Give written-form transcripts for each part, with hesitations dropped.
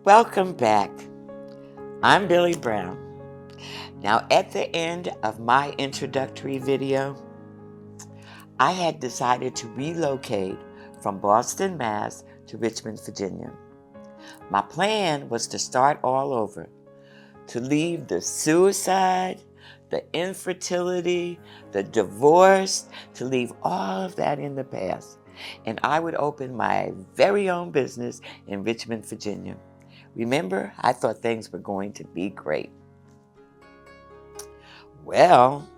Welcome back. I'm Billie Brown. Now, at the end of my introductory video, I had decided to relocate from Boston, Mass. To Richmond, Virginia. My plan was to start all over, to leave the suicide, the infertility, the divorce, to leave all of that in the past. And I would open my very own business in Richmond, Virginia. Remember, I thought things were going to be great. Well,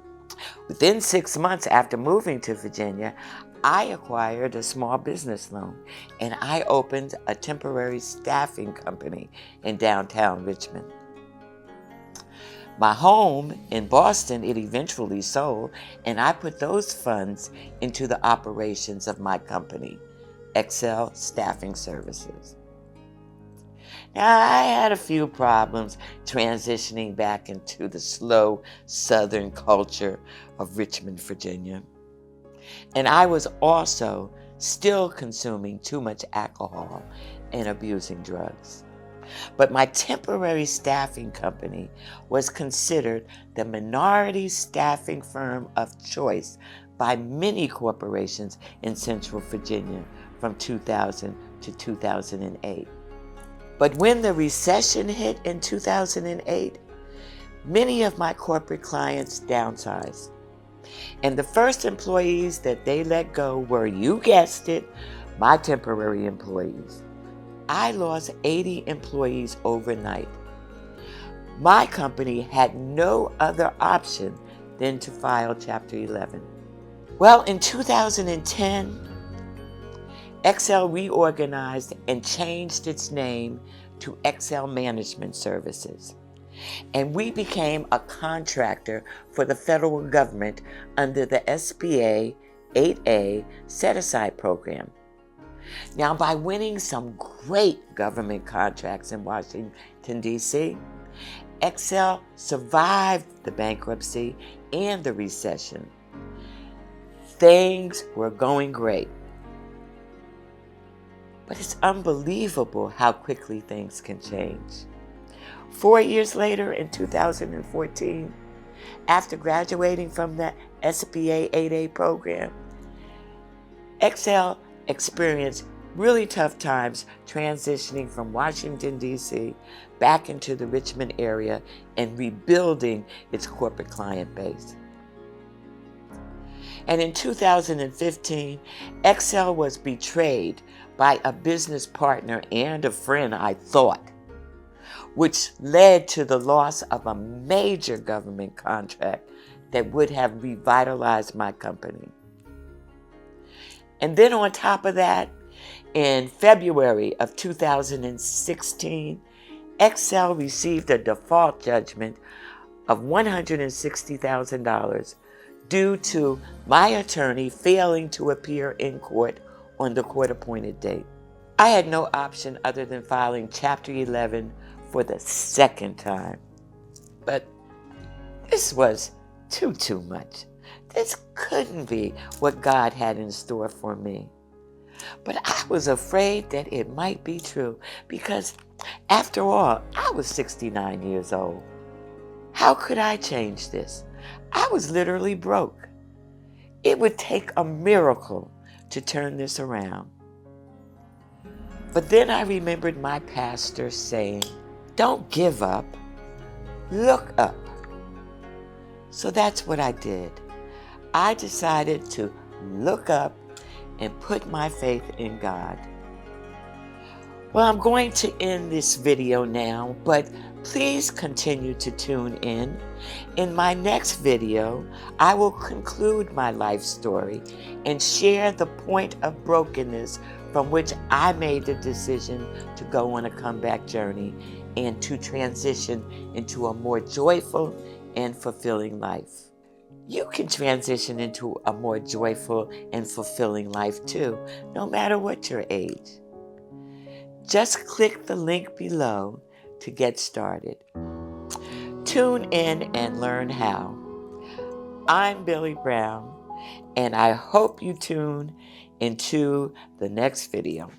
within 6 months after moving to Virginia, I acquired a small business loan and I opened a temporary staffing company in downtown Richmond. My home in Boston, it eventually sold, and I put those funds into the operations of my company, Excel Staffing Services. Now, I had a few problems transitioning back into the slow Southern culture of Richmond, Virginia. And I was also still consuming too much alcohol and abusing drugs. But my temporary staffing company was considered the minority staffing firm of choice by many corporations in Central Virginia from 2000 to 2008. But when the recession hit in 2008, many of my corporate clients downsized. And the first employees that they let go were, you guessed it, my temporary employees. I lost 80 employees overnight. My company had no other option than to file Chapter 11. Well, in 2010, Excel reorganized and changed its name to Excel Management Services. And we became a contractor for the federal government under the SBA 8A set-aside program. Now, by winning some great government contracts in Washington, D.C., Excel survived the bankruptcy and the recession. Things were going great. But it's unbelievable how quickly things can change. 4 years later, in 2014, after graduating from the SBA 8A program, Excel experienced really tough times transitioning from Washington, D.C. back into the Richmond area and rebuilding its corporate client base. And in 2015, Excel was betrayed by a business partner and a friend, I thought, which led to the loss of a major government contract that would have revitalized my company. And then on top of that, in February of 2016, Excel received a default judgment of $160,000 due to my attorney failing to appear in court on the court-appointed date. I had no option other than filing Chapter 11 for the second time. But this was too much. This couldn't be what God had in store for me. But I was afraid that it might be true because, after all, I was 69 years old. How could I change this? I was literally broke. It would take a miracle to turn this around. But then I remembered my pastor saying, "Don't give up, look up." So that's what I did. I decided to look up and put my faith in God. Well, I'm going to end this video now, but please continue to tune in. In my next video, I will conclude my life story and share the point of brokenness from which I made the decision to go on a comeback journey and to transition into a more joyful and fulfilling life. You can transition into a more joyful and fulfilling life too, no matter what your age. Just click the link below to get started. Tune in and learn how. I'm Billie Brown, and I hope you tune into the next video.